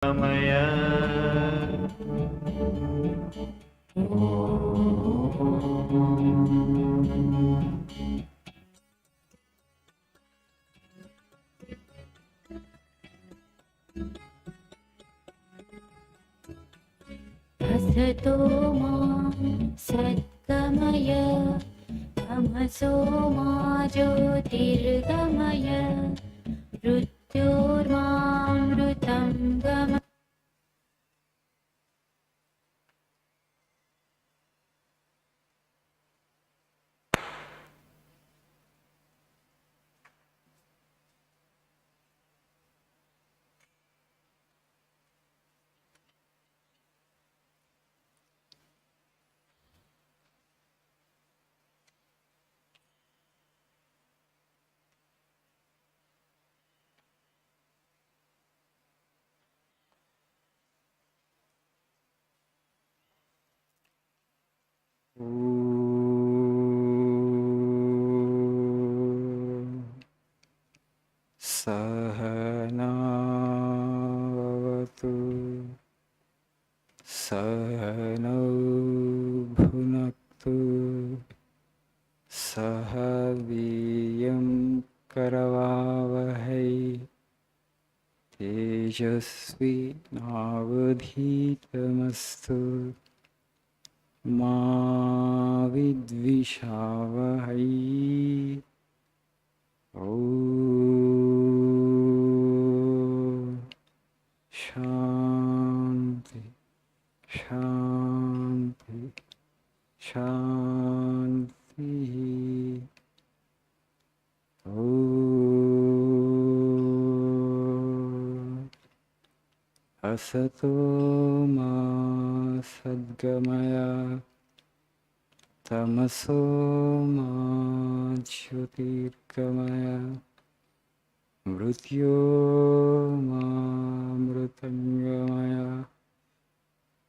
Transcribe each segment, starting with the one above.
Maya. असतो मा सद्गमय तमसो मा ज्योतिर्गमय मृत्योर्मामृतं गमय. Sahanavavatu Sahanau Bhunaktu Sahaviyam Karavavahai Tejasvi Navadhitamastu Ma Vidvishavahai. Om Shanti Shanti Shanti. Om Asato Ma Sadgamaya Tamaso Ma Jyotirgamaya Mrityormamritangamaya.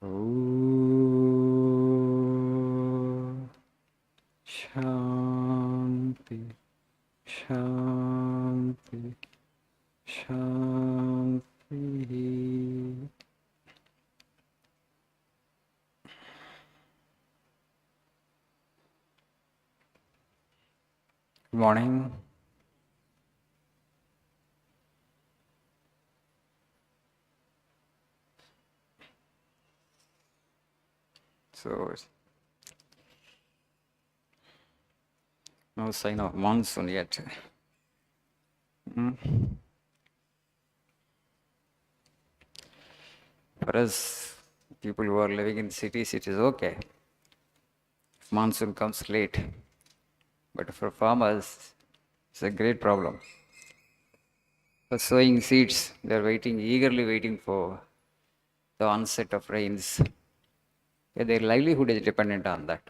Om Shanti Shanti Shanti. Good morning. So, no sign of monsoon yet. For us, people who are living in cities, it is okay if monsoon comes late. But for farmers, it's a great problem. For sowing seeds, they are eagerly waiting for the onset of rains. Yeah, their livelihood is dependent on that,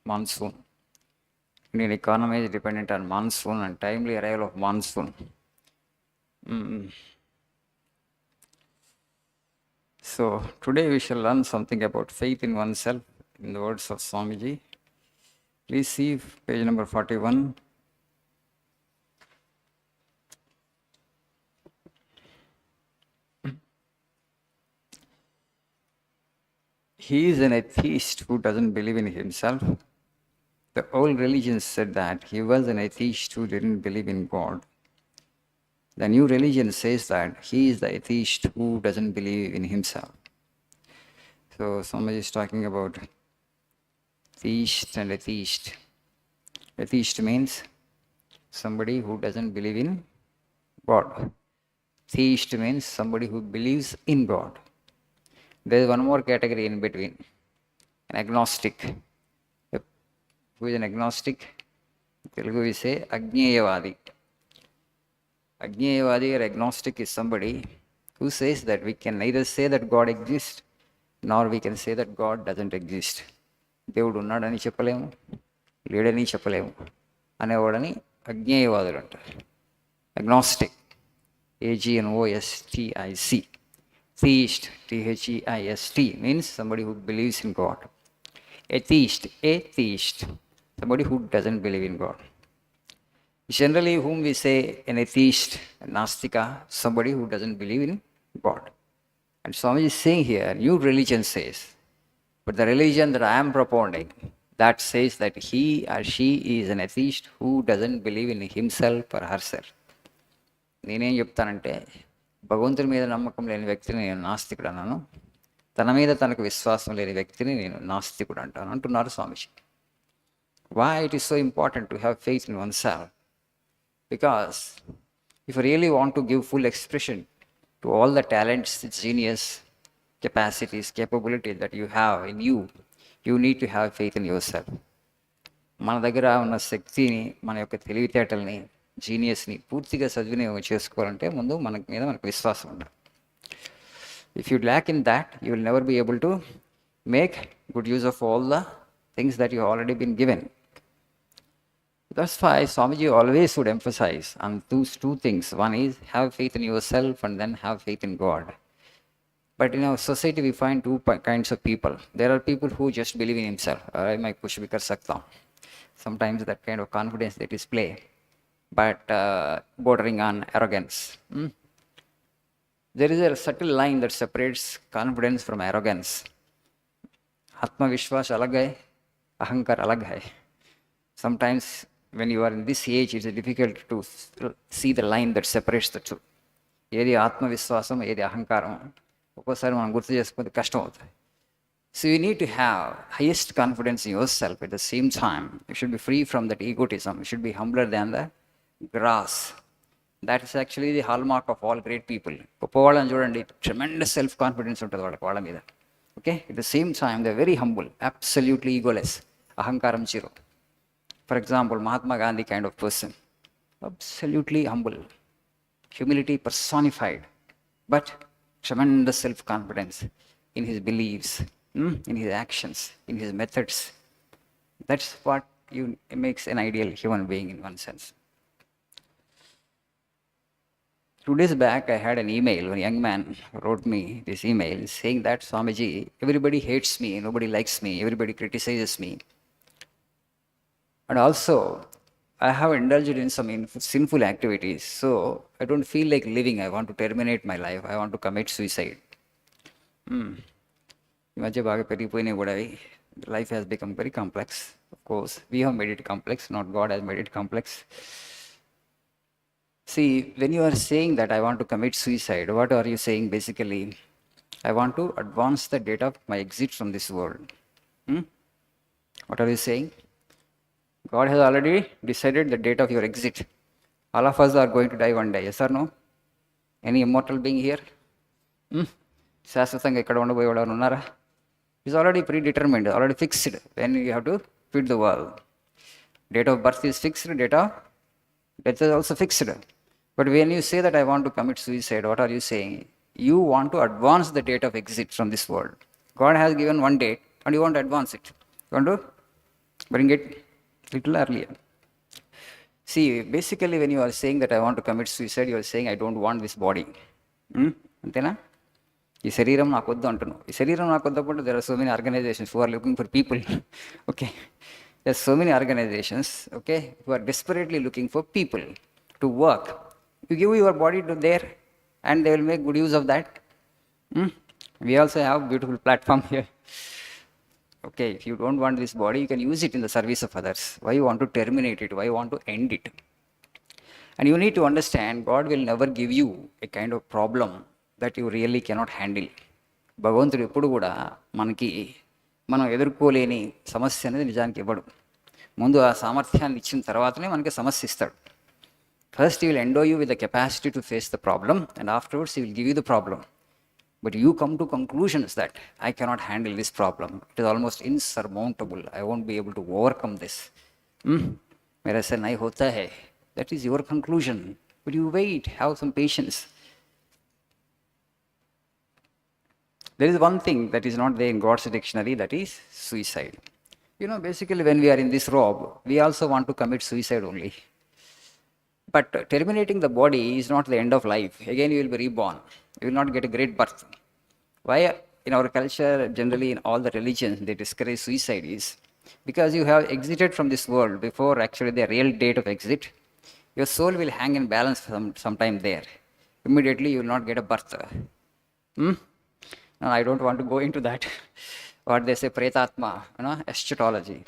monsoon. Indian economy is dependent on monsoon and timely arrival of monsoon. So today we shall learn something about faith in oneself in the words of Swamiji. Please see page number 41. He is an atheist who doesn't believe in himself. The old religion said that he was an atheist who didn't believe in God. The new religion says that he is the atheist who doesn't believe in himself. So somebody is talking about theist and atheist. Atheist means somebody who doesn't believe in God. Theist means somebody who believes in God. There is one more category in between, an agnostic. Who is an agnostic? Telugu we say Ajneyavadi. Ajneyavadi or agnostic is somebody who says that we can neither say that God exists nor we can say that God doesn't exist. దేవుడు ఉన్నాడని చెప్పలేము, లేడని చెప్పలేము అనేవాడని అజ్ఞేయవాదులు అంటారు. Agnostic, AGNOSTIC. Theist, THEIST, means somebody who believes in God. Atheist, somebody who doesn't believe in God. Generally, whom we say an atheist, a Nastika, somebody who doesn't believe in God. And Swami is saying here, new religion says, but the religion that I am propounding, that says that he or she is an atheist who doesn't believe in himself or herself. నేనేం చెప్తానంటే భగవంతుని మీద నమ్మకం లేని వ్యక్తిని నేను నాస్తికుడు అన్నాను, తన మీద తనకు విశ్వాసం లేని వ్యక్తిని నేను నాస్తికుడు అంటాను అంటున్నారు స్వామీజీ. Why it is so important to have faith in oneself? Because if you really want to give full expression to all the talents, genius, capacities, capabilities that you have in you, you need to have faith in yourself. మన దగ్గర ఉన్న శక్తిని, మన యొక్క తెలివితేటల్ని, జీనియస్ని పూర్తిగా సద్వినియోగం చేసుకోవాలంటే ముందు మనకు విశ్వాసం ఉండాలి. If you lack in that, you will never be able to make good use of all the things that you have already been given. That's why Swamiji always would emphasize on those two things. One is have faith in yourself and then have faith in God. But in our society, we find two kinds of people. There are people who just believe in himself. मैं कुछ भी कर सकता हूँ. Sometimes that kind of confidence they display, but bordering on arrogance. There is a subtle line that separates confidence from arrogance. Atmavishwas alag hai, ahankar alag hai. Sometimes when you are in this age, it is difficult to see the line that separates the two. ఏది ఆత్మవిశ్వాసం, ఏది అహంకారం, ఒక్కోసారి మనం గుర్తు చేసుకుంటే కష్టం అవుతుంది. So you need to have highest confidence in yourself. At the same time, you should be free from that egotism. You should be humbler than the grass. That is actually the hallmark of all great people. గొప్పవాళ్ళని చూడండి, tremendous self-confidence ఉంటుంది వాళ్ళ మీద. Okay? At the same time, they are very humble, absolutely egoless. అహంకారం zero. For example, Mahatma Gandhi kind of person. Absolutely humble. Humility personified. But tremendous self-confidence in his beliefs, in his actions, in his methods. That's what makes an ideal human being in one sense. 2 days back, I had an email. One young man wrote me this email saying that, Swamiji, everybody hates me, nobody likes me, everybody criticizes me. And also, I have indulged in some sinful activities, so I don't feel like living. I want to terminate my life. I want to commit suicide. ఈ మధ్య బాగా పెరిగిపోయినాయి కూడా అవి. Life has become very complex. Of course, we have made it complex, not God has made it complex. See, when you are saying that I want to commit suicide, what are you saying basically? I want to advance the date of my exit from this world. What are you saying? God has already decided the date of your exit. All of us are going to die one day. Yes or no? Any immortal being here? శాశ్వతంగా ఇక్కడ ఉండబోయేవాడు ఉన్నారా? It's already predetermined, already fixed when you have to feed the world. Date of birth is fixed, date of death is also fixed. But when you say that I want to commit suicide, what are you saying? You want to advance the date of exit from this world. God has given one date and you want to advance it. You want to bring it little earlier. See, basically when you are saying that I want to commit suicide, you are saying I don't want this body. అంతేనా? ఈ శరీరం నాకు వద్దు అంటున్నావు. ఈ శరీరం నాకు వద్దప్పుడు there are so many organizations who are looking for people. Okay, there are so many organizations, okay, who are desperately looking for people to work. You give your body to there and they will make good use of that. We also have beautiful platform here. Okay, if you don't want this body, you can use it in the service of others. Why you want to terminate it? Why you want to end it? And you need to understand, God will never give you a kind of problem that you really cannot handle. భగవంతుడు ఎప్పుడు కూడా మనం ఎదుర్కోలేని సమస్య అనేది నిజానికి ఇవ్వడు. ముందు ఆ సామర్థ్యాన్ని ఇచ్చిన తర్వాతనే మనకి సమస్య ఇస్తాడు. First he will endow you with the capacity to face the problem, and afterwards he will give you the problem. But you come to conclusions that I cannot handle this problem. It is almost insurmountable. I won't be able to overcome this. मेरे से नहीं होता है. That is your conclusion. But you wait, have some patience. There is one thing that is not there in God's dictionary, that is suicide. You know, basically when we are in this robe, we also want to commit suicide only. But terminating the body is not the end of life. Again, you will be reborn. You will not get a great birth. Why in our culture, generally in all the religions, they discourage suicide is because you have exited from this world before actually the real date of exit. Your soul will hang in balance sometime there. Immediately you will not get a birth. No, I don't want to go into that. What they say, Pretatma, eschatology.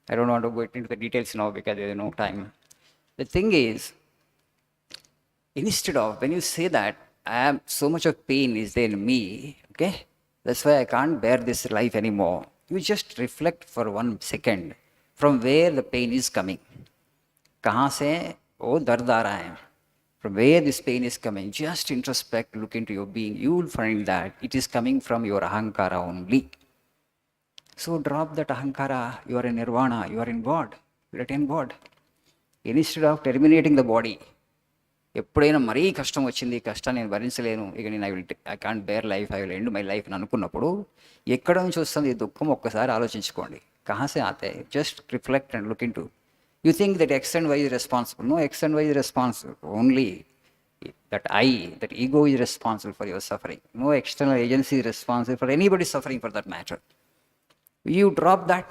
I don't want to go into the details now because there is no time. The thing is, instead of when you say that I am so much of pain is there in me, okay, that's why I can't bear this life anymore. You just reflect for 1 second from where the pain is coming. कहाँ से वो दर्द आ रहा है? From where this pain is coming, just introspect, look into your being. You will find that it is coming from your ahankara only. So drop that ahankara. You are in nirvana. You are in God. You are in God. Instead of terminating the body, ఎప్పుడైనా మరీ కష్టం వచ్చింది, కష్టాన్ని నేను భరించలేను, ఇక నేను I can't bear life, I will end my life అని అనుకున్నప్పుడు ఎక్కడ నుంచి వస్తుంది ఈ దుఃఖం ఒక్కసారి ఆలోచించుకోండి. కహాసే ఆతే? Just reflect and look into. You think that X and Y is responsible. No X and Y is responsible. Only that ego is responsible for your suffering. No external agency is responsible for anybody's suffering for that matter. You drop that.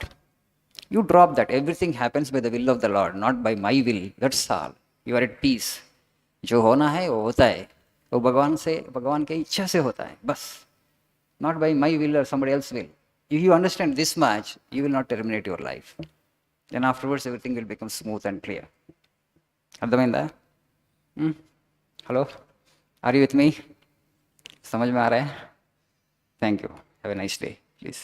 You drop that. Everything happens by the will of the Lord, not by my will. That's all. You are at peace. जो होना है वो होता है, वो भगवान के इच्छा से होता है बस, not by my will or somebody else's will. If you understand this much, you will not terminate your life. Then afterwards everything will become smooth and clear. అర్థమైందా? Hello, are you with me? समझ में आ रहा है? Thank you. Have a nice day please.